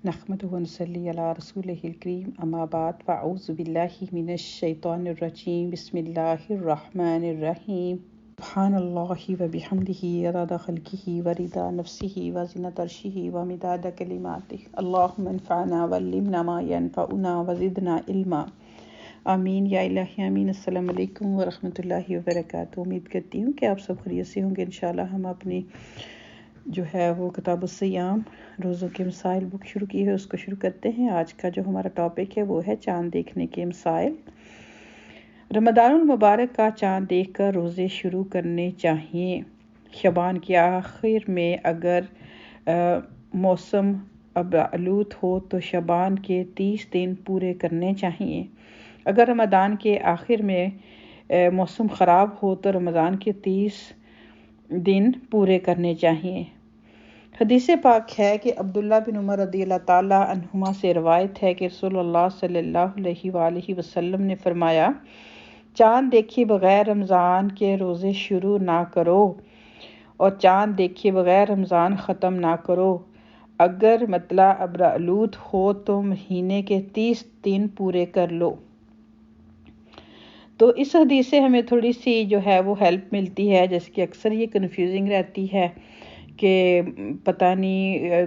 نحمدہ و نصلی علی رسولہ الکریم اما بعد فاعوذ باللہ من الشیطان الرجیم بسم اللہ الرحمن الرحیم سبحان اللہ و بحمدہ عدد خلقہ و رضا نفسہ و زنۃ عرشہ و مداد کلماتہ اللہم انفعنا وعلمنا ما ینفعنا وزدنا علما آمین یا الہی آمین۔ السلام علیکم ورحمۃ اللہ وبرکاتہ۔ امید کرتی ہوں کہ آپ سب خیریت سے ہوں گے۔ انشاءاللہ ہم اپنی جو ہے وہ کتاب الصیام روزوں کے مسائل بک شروع کی ہے، اس کو شروع کرتے ہیں۔ آج کا جو ہمارا ٹاپک ہے وہ ہے چاند دیکھنے کے مسائل۔ رمضان المبارک کا چاند دیکھ کر روزے شروع کرنے چاہیے۔ شعبان کے آخر میں اگر موسم آلود ہو تو شعبان کے 30 دن پورے کرنے چاہیے۔ اگر رمضان کے آخر میں موسم خراب ہو تو رمضان کے 30 دن پورے کرنے چاہیے۔ حدیث پاک ہے کہ عبداللہ بن عمر رضی اللہ تعالیٰ عنہما سے روایت ہے کہ رسول اللہ صلی اللہ علیہ وآلہ وسلم نے فرمایا، چاند دیکھے بغیر رمضان کے روزے شروع نہ کرو اور چاند دیکھے بغیر رمضان ختم نہ کرو۔ اگر مطلع ابرآلود ہو تو مہینے کے 30 دن پورے کر لو۔ تو اس حدیث سے ہمیں تھوڑی سی جو ہے وہ ہیلپ ملتی ہے، جیسے کہ اکثر یہ کنفیوزنگ رہتی ہے کہ پتہ نہیں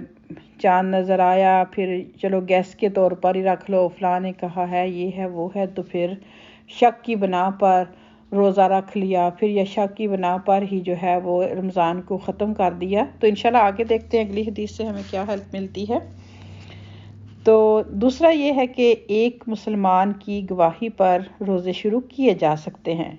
چاند نظر آیا، پھر چلو گیس کے طور پر ہی رکھ لو، فلاں نے کہا ہے یہ ہے وہ ہے، تو پھر شک کی بنا پر روزہ رکھ لیا، پھر یا شک کی بنا پر ہی جو ہے وہ رمضان کو ختم کر دیا۔ تو انشاءاللہ آگے دیکھتے ہیں اگلی حدیث سے ہمیں کیا ہیلپ ملتی ہے۔ تو دوسرا یہ ہے کہ ایک مسلمان کی گواہی پر روزے شروع کیے جا سکتے ہیں۔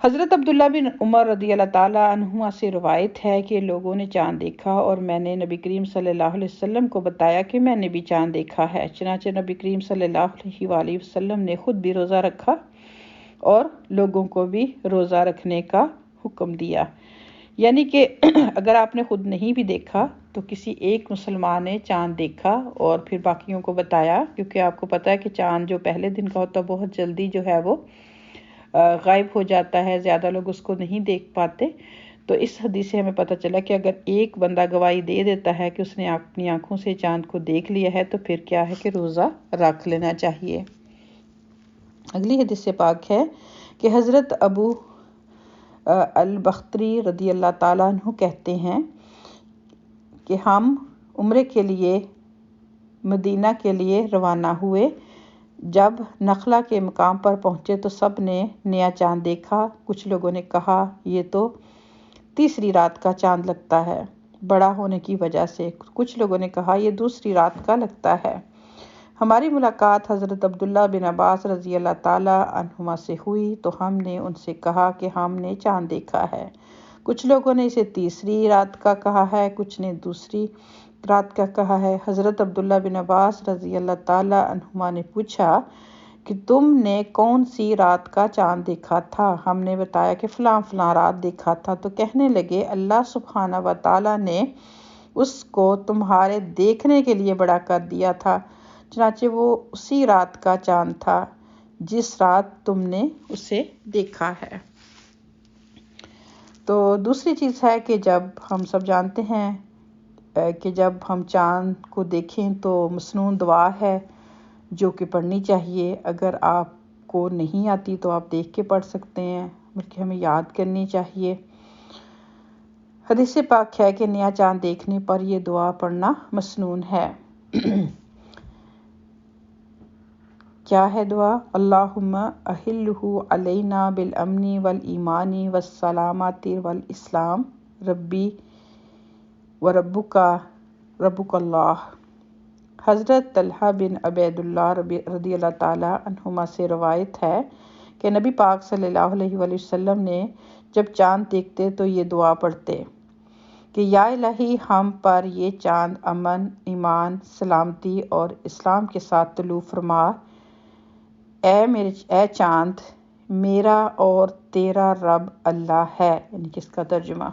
حضرت عبداللہ بن عمر رضی اللہ تعالیٰ عنہما سے روایت ہے کہ لوگوں نے چاند دیکھا اور میں نے نبی کریم صلی اللہ علیہ وسلم کو بتایا کہ میں نے بھی چاند دیکھا ہے۔ چنانچہ نبی کریم صلی اللہ علیہ وآلہ وسلم نے خود بھی روزہ رکھا اور لوگوں کو بھی روزہ رکھنے کا حکم دیا۔ یعنی کہ اگر آپ نے خود نہیں بھی دیکھا تو کسی ایک مسلمان نے چاند دیکھا اور پھر باقیوں کو بتایا، کیونکہ آپ کو پتہ ہے کہ چاند جو پہلے دن کا ہوتا ہے بہت جلدی جو ہے وہ غائب ہو جاتا ہے، زیادہ لوگ اس کو نہیں دیکھ پاتے۔ تو اس حدیث سے ہمیں پتہ چلا کہ اگر ایک بندہ گواہی دے دیتا ہے کہ اس نے اپنی آنکھوں سے چاند کو دیکھ لیا ہے تو پھر کیا ہے کہ روزہ رکھ لینا چاہیے۔ اگلی حدیث پاک ہے کہ حضرت ابو البختری رضی اللہ تعالیٰ عنہ کہتے ہیں کہ ہم عمرے کے لیے مدینہ کے لیے روانہ ہوئے۔ جب نخلا کے مقام پر پہنچے تو سب نے نیا چاند دیکھا۔ کچھ لوگوں نے کہا یہ تو تیسری رات کا چاند لگتا ہے بڑا ہونے کی وجہ سے، کچھ لوگوں نے کہا یہ دوسری رات کا لگتا ہے۔ ہماری ملاقات حضرت عبداللہ بن عباس رضی اللہ تعالیٰ عنہما سے ہوئی تو ہم نے ان سے کہا کہ ہم نے چاند دیکھا ہے۔ کچھ لوگوں نے اسے تیسری رات کا کہا ہے، کچھ نے دوسری رات کا کہا ہے۔ حضرت عبداللہ بن عباس رضی اللہ تعالیٰ عنہما نے پوچھا کہ تم نے کون سی رات کا چاند دیکھا تھا؟ ہم نے بتایا کہ فلاں فلاں رات دیکھا تھا۔ تو کہنے لگے اللہ سبحانہ و تعالیٰ نے اس کو تمہارے دیکھنے کے لیے بڑا کر دیا تھا، چنانچہ وہ اسی رات کا چاند تھا جس رات تم نے اسے دیکھا ہے۔ تو دوسری چیز ہے کہ جب ہم سب جانتے ہیں کہ جب ہم چاند کو دیکھیں تو مسنون دعا ہے جو کہ پڑھنی چاہیے۔ اگر آپ کو نہیں آتی تو آپ دیکھ کے پڑھ سکتے ہیں، بلکہ ہمیں یاد کرنی چاہیے۔ حدیث پاک ہے کہ نیا چاند دیکھنے پر یہ دعا پڑھنا مسنون ہے۔ کیا ہے دعا؟ اللہم احلہ علینا بالامن والایمان والسلامۃ والاسلام ربی وربک اللہ۔ حضرت طلحہ بن عبید اللہ رضی اللہ تعالیٰ عنہما سے روایت ہے کہ نبی پاک صلی اللہ علیہ وآلہ وسلم نے جب چاند دیکھتے تو یہ دعا پڑھتے کہ یا الہی ہم پر یہ چاند امن، ایمان، سلامتی اور اسلام کے ساتھ طلوع فرما۔ اے چاند میرا اور تیرا رب اللہ ہے، یعنی کہ اس کا ترجمہ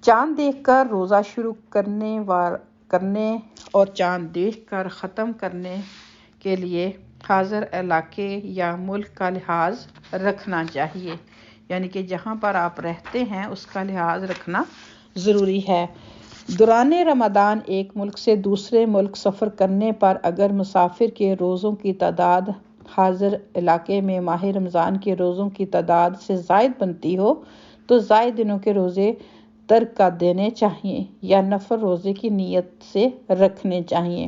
چاند دیکھ کر روزہ شروع کرنے اور چاند دیکھ کر ختم کرنے کے لیے حاضر علاقے یا ملک کا لحاظ رکھنا چاہیے، یعنی کہ جہاں پر آپ رہتے ہیں اس کا لحاظ رکھنا ضروری ہے۔ دوران رمضان ایک ملک سے دوسرے ملک سفر کرنے پر اگر مسافر کے روزوں کی تعداد حاضر علاقے میں ماہ رمضان کے روزوں کی تعداد سے زائد بنتی ہو تو زائد دنوں کے روزے ترک کر دینے چاہیے یا نفل روزے کی نیت سے رکھنے چاہیے۔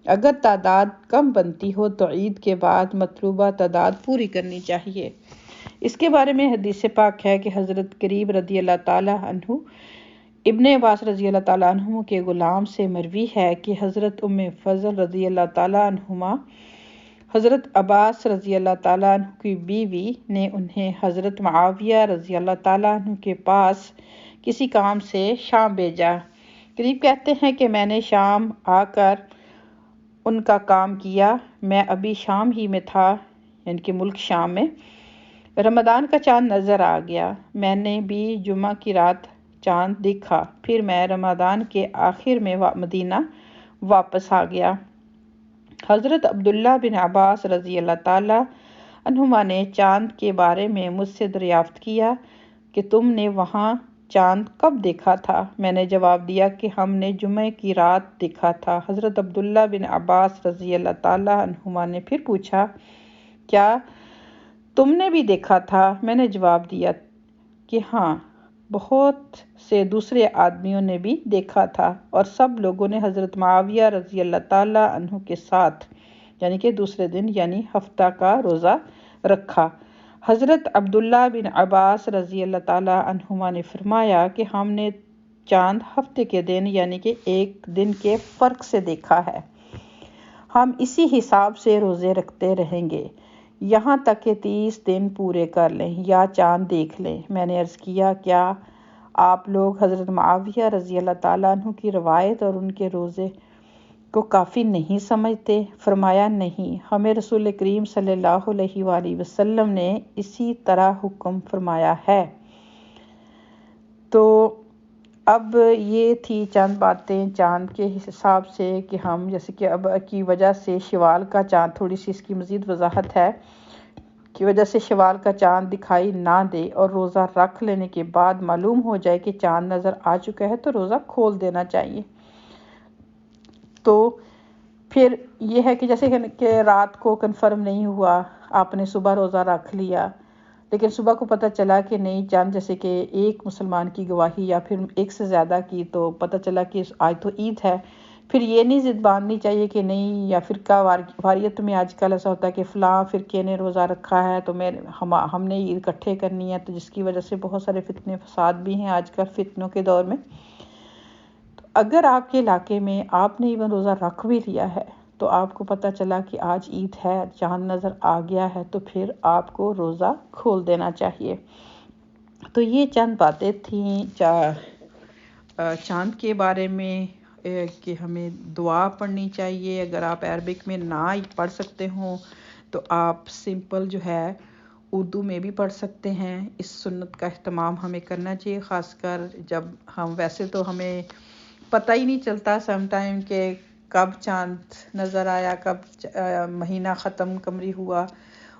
اگر تعداد کم بنتی ہو تو عید کے بعد مطلوبہ تعداد پوری کرنی چاہیے۔ اس کے بارے میں حدیث پاک ہے کہ حضرت قریب رضی اللہ تعالیٰ عنہ ابن عباس رضی اللہ تعالیٰ عنہ کے غلام سے مروی ہے کہ حضرت ام فضل رضی اللہ تعالیٰ عنہما حضرت عباس رضی اللہ تعالیٰ عنہ کی بیوی نے انہیں حضرت معاویہ رضی اللہ تعالیٰ عنہ کے پاس کسی کام سے شام بھیجا۔ قریب کہتے ہیں کہ میں نے شام آ کر ان کا کام کیا۔ میں ابھی شام ہی میں تھا، یعنی کہ ملک شام میں۔ رمضان کا چاند نظر آ گیا۔ میں نے بھی جمعہ کی رات چاند دیکھا۔ پھر میں رمضان کے آخر میں مدینہ واپس آ گیا۔ حضرت عبداللہ بن عباس رضی اللہ تعالیٰ عنہما نے چاند کے بارے میں مجھ سے دریافت کیا کہ تم نے وہاں چاند کب دیکھا تھا؟ میں نے جواب دیا کہ ہم نے جمعہ کی رات دیکھا تھا۔ حضرت عبداللہ بن عباس رضی اللہ تعالیٰ عنہما نے پھر پوچھا، کیا تم نے بھی دیکھا تھا؟ میں نے جواب دیا کہ ہاں، بہت سے دوسرے آدمیوں نے بھی دیکھا تھا، اور سب لوگوں نے حضرت معاویہ رضی اللہ تعالیٰ عنہ کے ساتھ، یعنی کہ دوسرے دن یعنی ہفتہ کا روزہ رکھا۔ حضرت عبداللہ بن عباس رضی اللہ تعالیٰ عنہما نے فرمایا کہ ہم نے چاند ہفتے کے دن یعنی کہ ایک دن کے فرق سے دیکھا ہے۔ ہم اسی حساب سے روزے رکھتے رہیں گے یہاں تک کہ 30 دن پورے کر لیں یا چاند دیکھ لیں۔ میں نے عرض کیا، کیا آپ لوگ حضرت معاویہ رضی اللہ تعالیٰ عنہ کی روایت اور ان کے روزے کو کافی نہیں سمجھتے؟ فرمایا، نہیں، ہمیں رسول کریم صلی اللہ علیہ وآلہ وسلم نے اسی طرح حکم فرمایا ہے۔ تو اب یہ تھی چند باتیں چاند کے حساب سے کہ ہم جیسے کہ اب کی وجہ سے شوال کا چاند، تھوڑی سی اس کی مزید وضاحت ہے، کی وجہ سے شوال کا چاند دکھائی نہ دے اور روزہ رکھ لینے کے بعد معلوم ہو جائے کہ چاند نظر آ چکا ہے تو روزہ کھول دینا چاہیے۔ تو پھر یہ ہے کہ جیسے کہ رات کو کنفرم نہیں ہوا، آپ نے صبح روزہ رکھ لیا، لیکن صبح کو پتہ چلا کہ نہیں چاند، جیسے کہ ایک مسلمان کی گواہی یا پھر ایک سے زیادہ کی، تو پتہ چلا کہ آج تو عید ہے۔ پھر یہ نہیں ضد باندھنی چاہیے کہ نہیں، یا فرقہ واریت میں آج کل ایسا ہوتا ہے کہ فلاں فرقے نے روزہ رکھا ہے تو ہم نے عید اکٹھے کرنی ہے، تو جس کی وجہ سے بہت سارے فتنے فساد بھی ہیں آج کل فتنوں کے دور میں۔ تو اگر آپ کے علاقے میں آپ نے ایون روزہ رکھ بھی لیا ہے تو آپ کو پتہ چلا کہ آج عید ہے، چاند نظر آ گیا ہے، تو پھر آپ کو روزہ کھول دینا چاہیے۔ تو یہ چند باتیں تھیں چاند کے بارے میں، کہ ہمیں دعا پڑھنی چاہیے۔ اگر آپ عربک میں نہ پڑھ سکتے ہوں تو آپ سمپل جو ہے اردو میں بھی پڑھ سکتے ہیں۔ اس سنت کا اہتمام ہمیں کرنا چاہیے، خاص کر جب ہم، ویسے تو ہمیں پتہ ہی نہیں چلتا سم ٹائم کہ کب چاند نظر آیا، کب مہینہ ختم قمری ہوا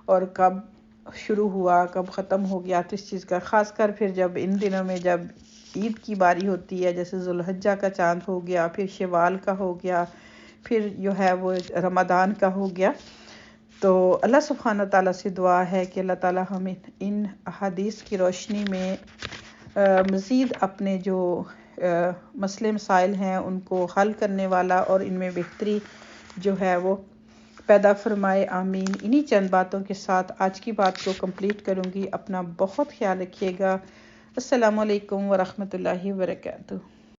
اور کب شروع ہوا، کب ختم ہو گیا، تو اس چیز کا خاص کر پھر جب ان دنوں میں جب عید کی باری ہوتی ہے، جیسے ذوالحجہ کا چاند ہو گیا، پھر شوال کا ہو گیا، پھر جو ہے وہ رمضان کا ہو گیا، تو اللہ سبحانہ تعالیٰ سے دعا ہے کہ اللہ تعالیٰ ہمیں ان احادیث کی روشنی میں مزید اپنے جو مسئلے مسائل ہیں ان کو حل کرنے والا اور ان میں بہتری جو ہے وہ پیدا فرمائے، آمین۔ انہی چند باتوں کے ساتھ آج کی بات کو کمپلیٹ کروں گی۔ اپنا بہت خیال رکھیے گا۔ السلام علیکم ورحمۃ اللہ وبرکاتہ۔